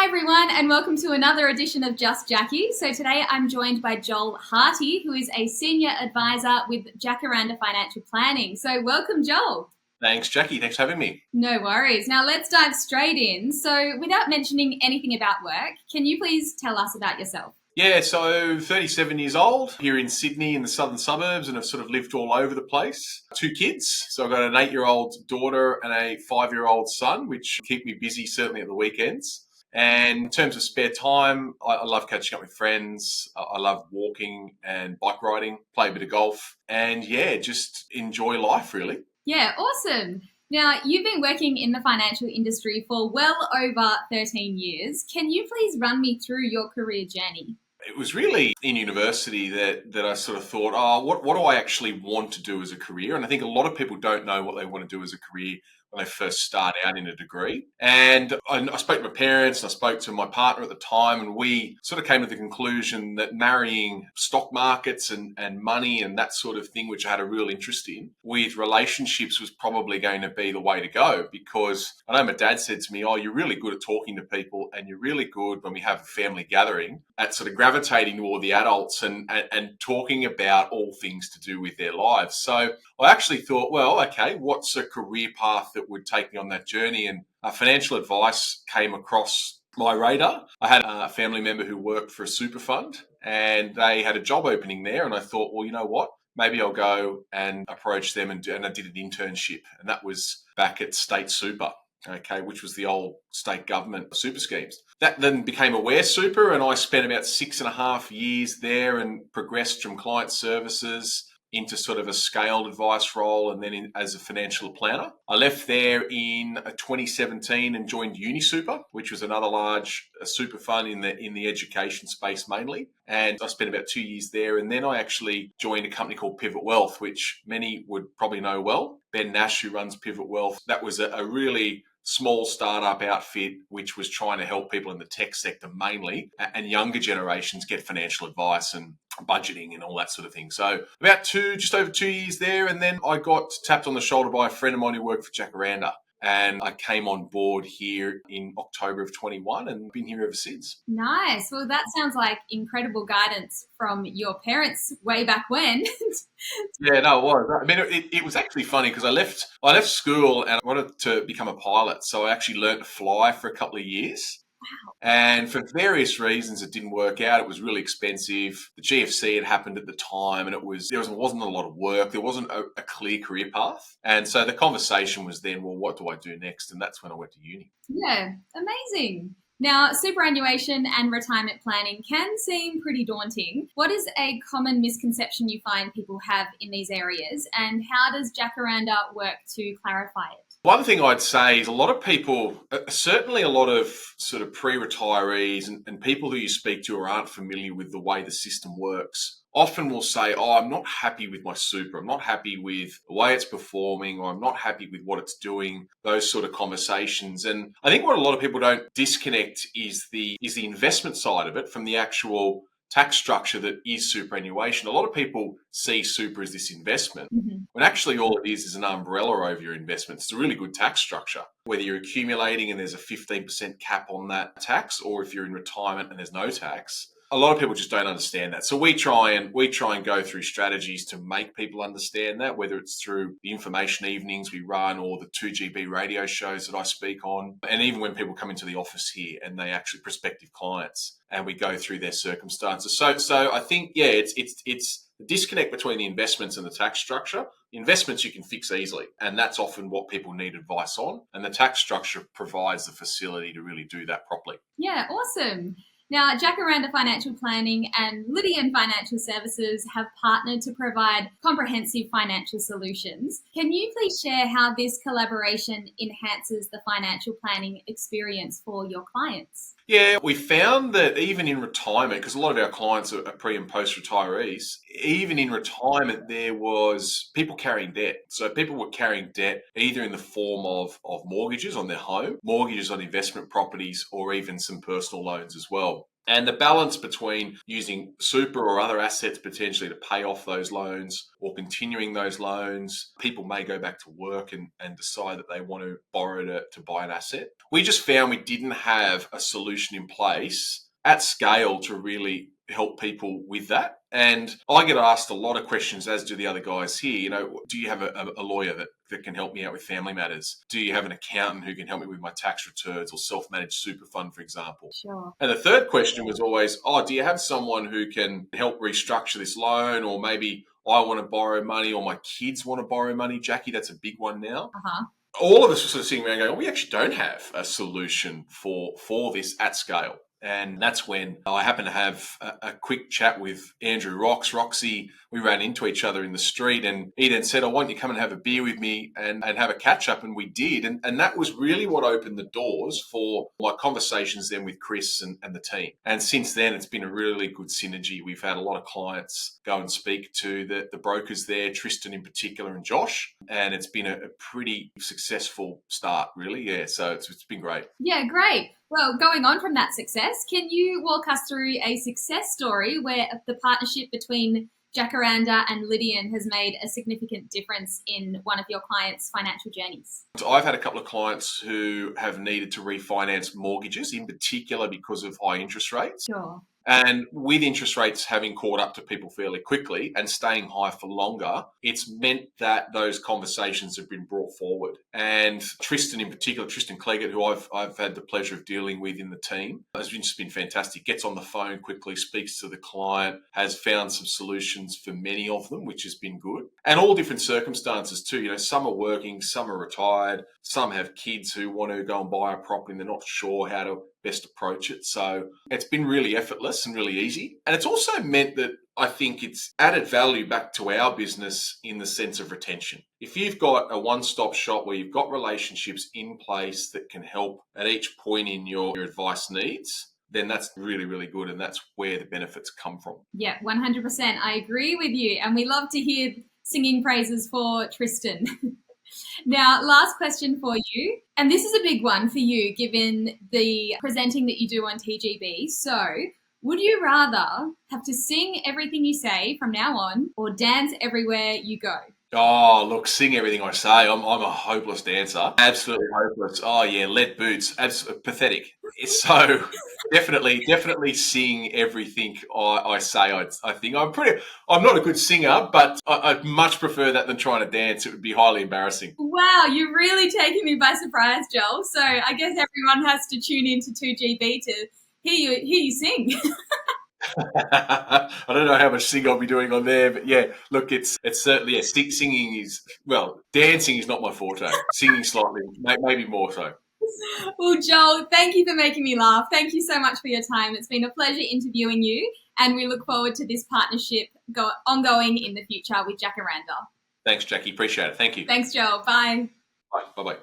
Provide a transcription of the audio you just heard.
everyone, and welcome to another edition of Just Jackie. So today I'm joined by Joel Harty, who is a senior advisor with Jacaranda Financial Planning. So welcome, Joel. Thanks, Jackie. Thanks for having me. No worries. Now let's dive straight in. So without mentioning anything about work, can you please tell us about yourself? Yeah, so 37 years old, here in Sydney in the southern suburbs, and have sort of lived all over the place. 2 kids. So I've got an 8-year-old daughter and a 5-year-old son, which keep me busy, certainly at the weekends. And in terms of spare time, I love catching up with friends. I love walking and bike riding, play a bit of golf, and just enjoy life, really. Yeah, awesome. Now, you've been working in the financial industry for well over 13 years. Can you please run me through your career journey? It was really in university that I sort of thought, what do I actually want to do as a career? And I think a lot of people don't know what they want to do as a career when they first start out in a degree. And I spoke to my parents and I spoke to my partner at the time, and we sort of came to the conclusion that marrying stock markets and money and that sort of thing, which I had a real interest in, with relationships was probably going to be the way to go. Because I know my dad said to me, you're really good at talking to people, and you're really good when we have a family gathering at sort of gravitating toward the adults and talking about all things to do with their lives. So I actually thought, well, okay, what's a career path that would take me on that journey? And financial advice came across my radar. I had a family member who worked for a super fund, and they had a job opening there. And I thought, well, you know what? Maybe I'll go and approach them, and I did an internship. And that was back at State Super, which was the old state government super schemes. That then became Aware Super, and I spent about 6.5 years there and progressed from client services into sort of a scaled advice role, and then as a financial planner. I left there in 2017 and joined UniSuper, which was another large super fund in the education space mainly. And I spent about 2 years there. And then I actually joined a company called Pivot Wealth, which many would probably know well. Ben Nash, who runs Pivot Wealth, that was a really small startup outfit which was trying to help people in the tech sector mainly, and younger generations get financial advice and budgeting and all that sort of thing. So about just over 2 years there, and then I got tapped on the shoulder by a friend of mine who worked for Jacaranda. And I came on board here in October of 21 and been here ever since. Nice. Well, that sounds like incredible guidance from your parents way back when. Yeah, no, it was. I mean, it was actually funny because I left school and I wanted to become a pilot. So I actually learned to fly for a couple of years. Wow. And for various reasons, it didn't work out. It was really expensive. The GFC had happened at the time, and there wasn't a lot of work. There wasn't a clear career path. And so the conversation was then, well, what do I do next? And that's when I went to uni. Yeah, amazing. Now, superannuation and retirement planning can seem pretty daunting. What is a common misconception you find people have in these areas, and how does Jacaranda work to clarify it? One thing I'd say is a lot of people, certainly a lot of sort of pre-retirees and people who you speak to who aren't familiar with the way the system works, often will say, I'm not happy with my super. I'm not happy with the way it's performing, or I'm not happy with what it's doing, those sort of conversations. And I think what a lot of people don't disconnect is the investment side of it from the actual tax structure that is superannuation. A lot of people see super as this investment, when actually all it is an umbrella over your investment. It's a really good tax structure, whether you're accumulating and there's a 15% cap on that tax, or if you're in retirement and there's no tax. A lot of people just don't understand that. So we try and go through strategies to make people understand that, whether it's through the information evenings we run or the 2GB radio shows that I speak on. And even when people come into the office here and they actually prospective clients and we go through their circumstances. So I think, it's the disconnect between the investments and the tax structure. Investments you can fix easily, and that's often what people need advice on. And the tax structure provides the facility to really do that properly. Yeah, awesome. Now, Jacaranda Financial Planning and Lydian Financial Services have partnered to provide comprehensive financial solutions. Can you please share how this collaboration enhances the financial planning experience for your clients? Yeah, we found that even in retirement, because a lot of our clients are pre and post retirees, even in retirement, there was people carrying debt. So people were carrying debt either in the form of mortgages on their home, mortgages on investment properties, or even some personal loans as well. well. And the balance between using super or other assets potentially to pay off those loans or continuing those loans, people may go back to work and decide that they want to borrow to buy an asset. We just found we didn't have a solution in place at scale to really help people with that. And I get asked a lot of questions, as do the other guys here. Do you have a lawyer that can help me out with family matters? Do you have an accountant who can help me with my tax returns or self-managed super fund, for example? Sure. And the third question was always, do you have someone who can help restructure this loan? Or maybe I want to borrow money or my kids want to borrow money. Jackie, that's a big one now. Uh-huh. All of us were sort of sitting around going, we actually don't have a solution for this at scale. And that's when I happened to have a quick chat with Andrew Roxy. We ran into each other in the street and he then said, I want you to come and have a beer with me and have a catch up. And we did. And that was really what opened the doors for my conversations then with Chris and the team. And since then, it's been a really good synergy. We've had a lot of clients go and speak to the brokers there, Tristan in particular and Josh. And it's been a pretty successful start, really. Yeah, so it's been great. Yeah, great. Well, going on from that success, can you walk us through a success story where the partnership between Jacaranda and Lydian has made a significant difference in one of your clients' financial journeys? So I've had a couple of clients who have needed to refinance mortgages, in particular because of high interest rates. Sure. And with interest rates having caught up to people fairly quickly and staying high for longer, it's meant that those conversations have been brought forward. And Tristan in particular, 𝐜𝐞𝐞𝐢𝐫, who I've had the pleasure of dealing with in the team, has just been fantastic. Gets on the phone quickly, speaks to the client, has found some solutions for many of them, which has been good. And all different circumstances too. Some are working, some are retired, some have kids who want to go and buy a property and they're not sure how to best approach it. So it's been really effortless and really easy. And it's also meant that I think it's added value back to our business in the sense of retention. If you've got a one-stop shop where you've got relationships in place that can help at each point in your advice needs, then that's really, really good. And that's where the benefits come from. Yeah, 100%. I agree with you. And we love to hear singing praises for Tristan. Now, last question for you. And this is a big one for you, given the presenting that you do on TGB. So, would you rather have to sing everything you say from now on or dance everywhere you go? Oh, look, sing everything I say. I'm a hopeless dancer. Absolutely hopeless. Oh, yeah, lead boots. Pathetic. So definitely sing everything I say. I think I'm not a good singer, but I'd much prefer that than trying to dance. It would be highly embarrassing. Wow, you're really taking me by surprise, Joel. So I guess everyone has to tune into 2GB to hear you sing. I don't know how much singing I'll be doing on there, but yeah, look, it's certainly, singing is, dancing is not my forte. Singing slightly, maybe more so. Well, Joel, thank you for making me laugh. Thank you so much for your time. It's been a pleasure interviewing you, and we look forward to this partnership ongoing in the future with Jacaranda. Thanks, Jackie. Appreciate it. Thank you. Thanks, Joel. Bye. Bye. Bye-bye.